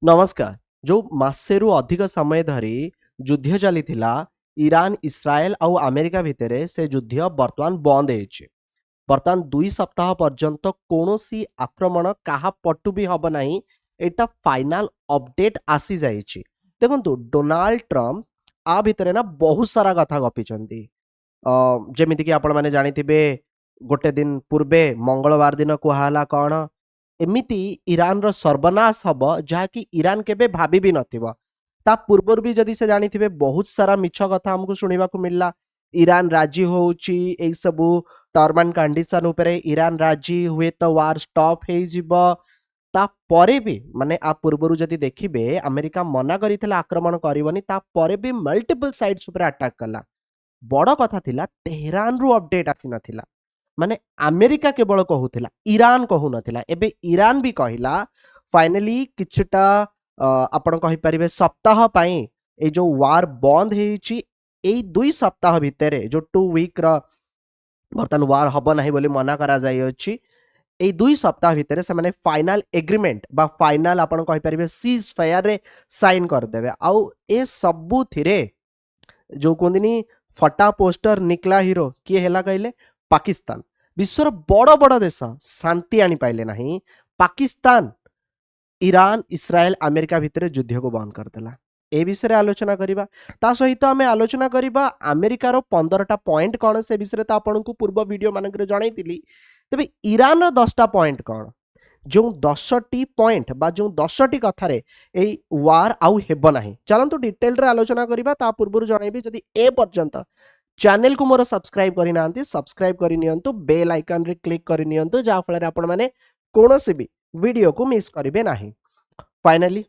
नमस्कार। जो मासेरु अधिक समय धरी युद्ध चलीथिला ईरान इस्राएल आउ अमेरिका भिତରେ से युद्ध वर्तमान बंद होइछि। वर्तमान 2 सप्ताह पर्यंत कौनसी आक्रमण काहा पटु भी हब नाही एटा फाइनल अपडेट आसी जाइछि। देखंतु डोनाल्ड ट्रम्प आ भिତରେ ना बहुत सारा कथा गपिचंती। जेमिति कि आपण माने जानिथिबे गोटे दिन पूर्वे मंगलवार दिन कुहाला कौन एमिति ईरान रो सर्वनाश हब जहाँकि ईरान केबे भाबी भी नथिबो। ता पूर्वर भी जदि से जानिथिबे बहुत सारा मिछ कथा हमकु सुनिबाकू मिलला। ईरान राजी होउची एई सबु टर्म एंड कंडीशन उपरे ईरान राजी हुए तो वार स्टॉप हे जिवो। ता परे भी माने आ पूर्वरु जदि देखिबे अमेरिका मना करिथिला आक्रमण करिवनी ता परे भी मल्टीपल साइट्स उपरे अटैक कला। बड़ कथा थिला तेहरान रु अपडेट आसी नथिला। माने अमेरिका केवल कहूथिला ईरान कहू नथिला। एबे ईरान भी कहिला फाइनली किछटा आपण कहि परिबे सप्ताह पई ए जो वार बंद हेची एई 2 सप्ताह भितरे जो 2 वीक र बर्तन वार हब नाही बोली मना करा जाई अछि। एई 2 सप्ताह भितरे से माने फाइनल एग्रीमेंट बा फाइनल आपण कहि परिबे सीज फायर रे साइन कर देबे। आउ ए सबु थिरे जो कोंदिनी फटा पोस्टर निकला हीरो किए हेला कहले पाकिस्तान। विश्वर बड़ बड़ देश शांति आनी पाइले नहीं। पाकिस्तान ईरान इस्राएल अमेरिका भितर युद्ध को बंद करदेला। ए विषय आलोचना करिबा। ता सहित आमे आलोचना करिबा अमेरिका रो 15टा पॉइंट कोन से विषय ता आपनकु पूर्व वीडियो मानकरे जणाइतिली। तबे ईरान रो 10टा पॉइंट कोन जो 10टी पॉइंट बा जो 10टी कथारे ए वार आउ हेबो नाही। चलंतु डिटेल रे आलोचना करिबा। ता पूर्व जणाइबे जदि ए पर्यंत चैनल को मोर सब्सक्राइब करि नांती सब्सक्राइब करि नियंतु। बेल आइकन रे क्लिक करि नियंतु जा फल रे आपण माने कोनोसी भी वीडियो को मिस करिवे नाही। फाइनली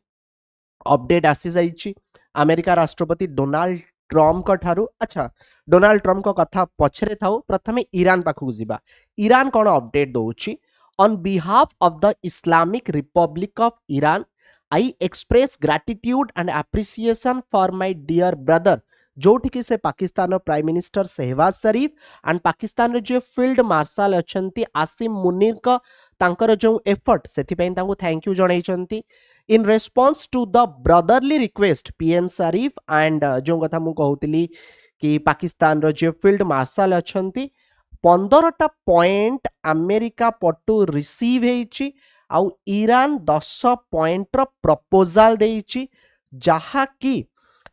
अपडेट आसी जाइछि अमेरिका राष्ट्रपति डोनाल्ड ट्रम्प को ठारू। अच्छा डोनाल्ड ट्रम्प को कथा पछरे थाउ प्रथमे ईरान पाखु जिबा। ईरान कोन अपडेट दोछि on behalf of the Islamic Republic of Iran I express gratitude and appreciation for my dear brother जोठी कि से Pakistan prime minister Shehbaz Sharif and Pakistan रे जो फील्ड मार्शल अछंती आसिम मुनीर का तांकर जो एफर्ट सेथि पई तांको थैंक यू जणाइछंती in response to the brotherly request PM Sharif and जो कथा मु कहउतली कि पाकिस्तान रो जो फील्ड मार्शल अछंती 15टा पॉइंट अमेरिका पटु रिसीव हेछि आउ ईरान 10 पॉइंट रो प्रपोजल देछि जहा कि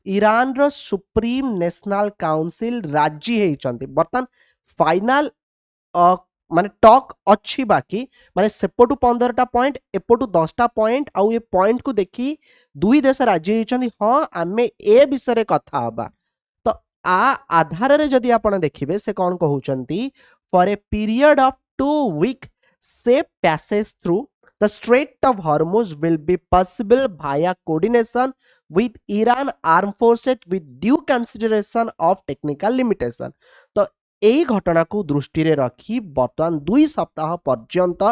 ईरान रो सुप्रीम नेशनल काउंसिल राजी हेइचंती। बर्तन फाइनल माने टॉक अच्छी बाकी माने सेपटू 15टा पॉइंट एपटू 10टा पॉइंट आउ ए पॉइंट को देखी दुई देश राजी हेइचंती। हाँ आमे ए विषय रे कथा हबा। तो आ आधार रे जदि आपण देखिबे से कोन कहउचंती for a period of 2 week safe passage through the strait of Hormuz will be possible via coordination with Iran armed forces with due consideration of technical limitation। तो एई घटना को दृष्टि रे रखी वर्तमान 2 सप्ताह पर्यंत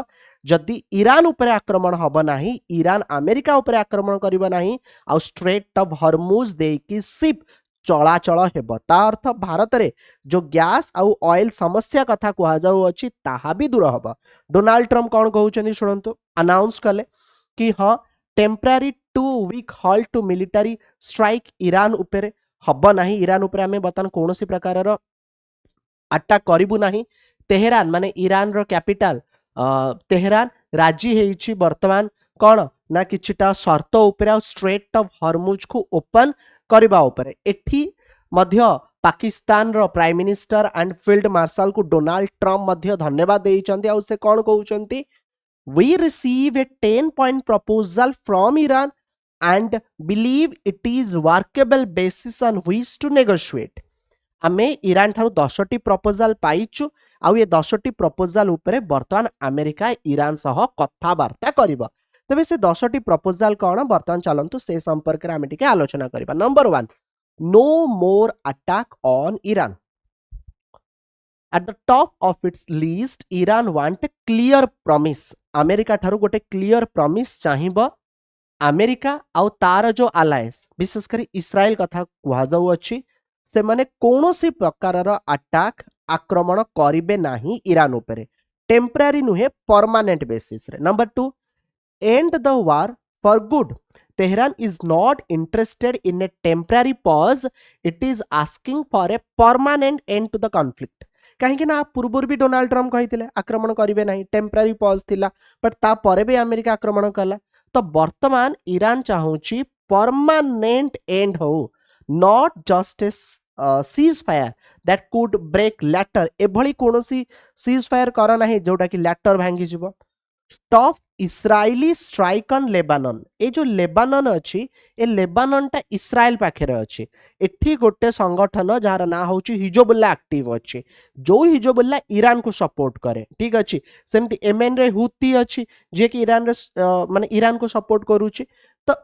जदि ईरान उपरे आक्रमण हब नाही ईरान अमेरिका उपरे आक्रमण करिबा नाही आ स्ट्रेट ऑफ हॉर्मुज देकी शिप चलाचल हेब। ता अर्थ भारत रे जो गैस आउ ऑयल समस्या कथा कुहा जाउ अछि ताहा भी दूर हब। डोनाल्ड ट्रम्प कोन कहउचंदी सुनंतु अनाउंस कले कि हां temporary 2 week halt to military strike Iran उपरे हब नाही। ईरान उपरे हमें बतन कोनोसी प्रकार रो अटैक करिबु नाही। तेहरान माने ईरान रो कैपिटल तेहरान राजी हेइछि वर्तमान कोन ना किछटा शर्त उपरे स्ट्रेट ऑफ हॉर्मुज को ओपन करबा उपरे। एठी मध्य पाकिस्तान रो prime minister and field marshal को डोनाल्ड ट्रम्प मध्य धन्यवाद देइचंती। आ से कोन कहउचंती we receive a 10-point proposal from Iran and believe it is workable basis on which to negotiate। आमे ईरान थारु 10टी प्रपोजल पाइछु आउ ये 10टी प्रपोजल उपरे वर्तमान अमेरिका ईरान सह कथा वार्ता करिबो। तबे से 10टी प्रपोजल कोन वर्तमान चलंतु से संपर्क रे आमे टिके आलोचना करिबा। Number 1 no more attack on Iran. At the top of its list, Iran want a clear promise। America ठारू गोटे क्लियर प्रॉमिस चाहिबो। अमेरिका आउ तार जो अलायंस विशेष करी इस्राएल कथा कुहा जाउ अछि से माने कोनोसी प्रकार रो अटैक आक्रमण करिवे नाही ईरान उपरे। टेम्पररी नुहे परमानेंट बेसिस रे। Number 2 and the war for good. Tehran is not interested in a temporary pause, it is asking for a permanent end to the conflict. कहीं ना पूर्व भी डोनाल्ड ट्रम्प कही आक्रमण करेंगे ना, टेम्परारी पॉज थिला, बट तापर भी अमेरिका आक्रमण कला। तो वर्तमान ईरान चाहूची परमानेंट एंड हो, not just a cease fire that could break later, एभली कोनोसी सीज फायर कर ना जोटा कि लैटर भांगी जीवो। Stop Israeli strike on Lebanon, ए जो लेबानन अच्छी ए लेबानन टा इस्राएल पाखे अच्छी, एठी गोटे संगठन जार ना होची हिजबुल्ला एक्टिव अच्छी, जो हिजबुल्ला ईरान को सपोर्ट करे, ठीक अच्छी। सेमती एमएन रे हुती अच्छी जे कि ईरान रे माने ईरान को सपोर्ट करूची। तो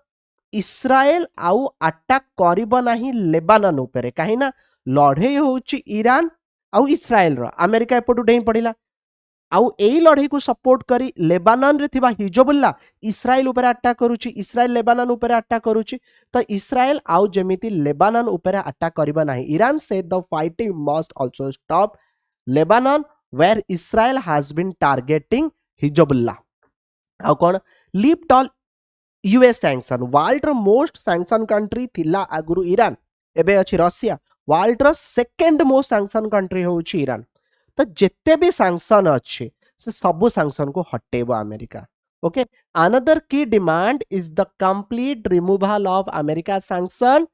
इस्राएल आउ अटैक करिबो नाही लेबानन उपरे, काहे ना लड़ाई होची ईरान आउ इस्राएल रो, अमेरिका एपटू डेई पड़िला, आउ एई लड़ाई को सपोर्ट करी लेबानन रे थिबा हिजबुल्ला इस्राएल ऊपर अटैक करूची, इस्राएल लेबानन ऊपर अटैक करूची। तो इस्राएल आउ जेमिति लेबानन ऊपर अटैक करिबा नाही। ईरान से the fighting must also stop Lebanon where Israel has been targeting Hezbollah. आउ कोन lift all US sanction, world रो मोस्ट सैंक्शन कंट्री थिला आगुरु ईरान, एबे अछि रशिया। वर्ल्ड रो सेकंड मोस्ट सैंक्शन कंट्री होउची ईरान। तो जिते भी सैंक्शन अच्छे से सबू सैंक्शन को हटेबो America. Okay, another key demand is the complete removal of America sanction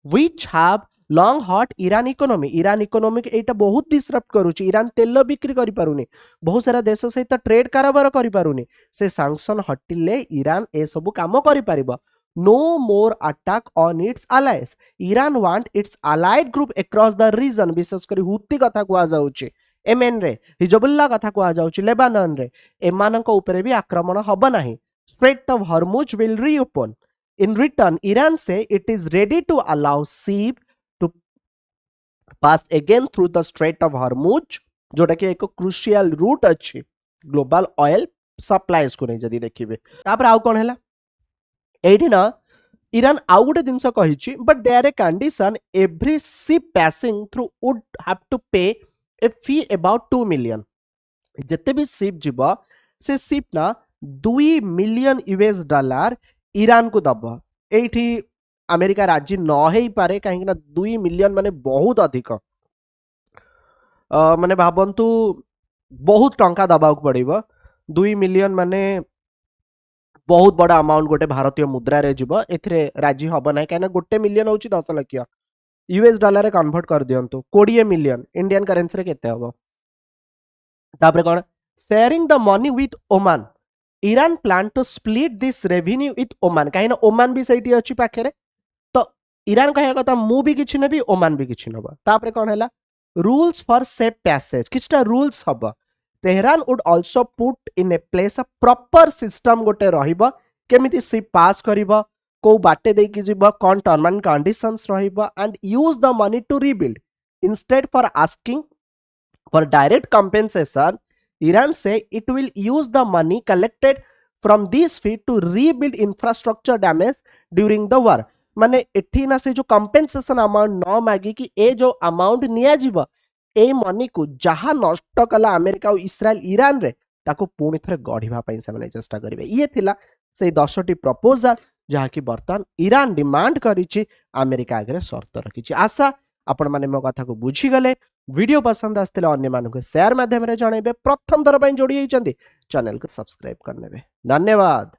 which have long hurt Iran economy. Iran economy एटा बहुत डिसरप्ट करूची, ईरान तेल बिक्री करि पारुनी, बहुत सारा देश सहित ट्रेड कारोबार करि पारुनी, से सैंक्शन हटिले ईरान ए सब काम करि पारिबो। No more attack on its allies. Iran want its allied group across the region, विशेष करी हुती कथा कुआ जाउची, एमएन रे हिजबुल्ला कथा कुआ जाउची, लेबानन रे एमानक ऊपर भी आक्रमण हब नाही। Strait of Hormuz will reopen. In return Iran से it is ready to allow ship to pass again through the strait of Hormuz, जोटा कि एक क्रुशियल रूट अछि ग्लोबल ऑयल सप्लाईज को नहीं जदी देखिबे। तापर आउ कोन हैला एठी ना ईरान आउ गोटे जिनस कहिछि, but there a condition every ship passing through would have to pay a fee about 2 million. जते भी शिप जीव से शिप ना 2 मिलियन यूएस डॉलर ईरान को दब। एठी अमेरिका राजी न हेई पारे, कहीं ना 2 मिलियन माने बहुत अधिक, माने भाबंतु बहुत टंका दबाक पड़िबो। 2 मिलियन माने बहुत बड़ा अमाउंट गोटे भारतीय मुद्रा रे जीव, एथिरे राजी हब ना, कहीं गोटे मिलियन होची 10 लाख यूएस डॉलर रे कन्वर्ट कर दियंतु 20 मिलियन इंडियन करेंसी रे केते हबो। तापर कोन sharing the money with Oman, Iran plan to split this revenue with Oman, कहीं ना ओमान भी सैठी अछि पाखे रे। तो ईरान कहया कथा मु भी किछि नेबी, ओमान भी किछि नबा। तापर कोन हैला रूल्स फॉर सेफ पैसेज, किछटा रूल्स हबो। Tehran would also put in a place a proper system गोटे रहिबो, केमिति शिप पास करिबो, को बाटे दे कि जीव, कौन टर्म एंड कंडीशंस रहिबो, and use the money to rebuild instead for asking for direct compensation. Iran से it will use the money collected from this fee to rebuild infrastructure damage during the war. माने एठी ना से जो compensation amount न मागी कि ए जो अमाउंट निया जीव ए मनी को जहाँ नष्ट कला अमेरिका और इस्राएल ईरान रे, ताको पुणी थरे गढ़िबा पई से माने चेष्टा करिवे। ये थिला से 10टी प्रपोजल जहाँ कि बर्तमान ईरान डिमांड करिछि, अमेरिका आगे शर्त रखिछि। आशा आपण माने मो कथा को बुझी गले। वीडियो पसंद आस्ते अन्य मानक शेयर माध्यम रे जणैबे। प्रथम थर पई जोड़ी होइचंदी चैनल को सब्सक्राइब करनेबे। धन्यवाद।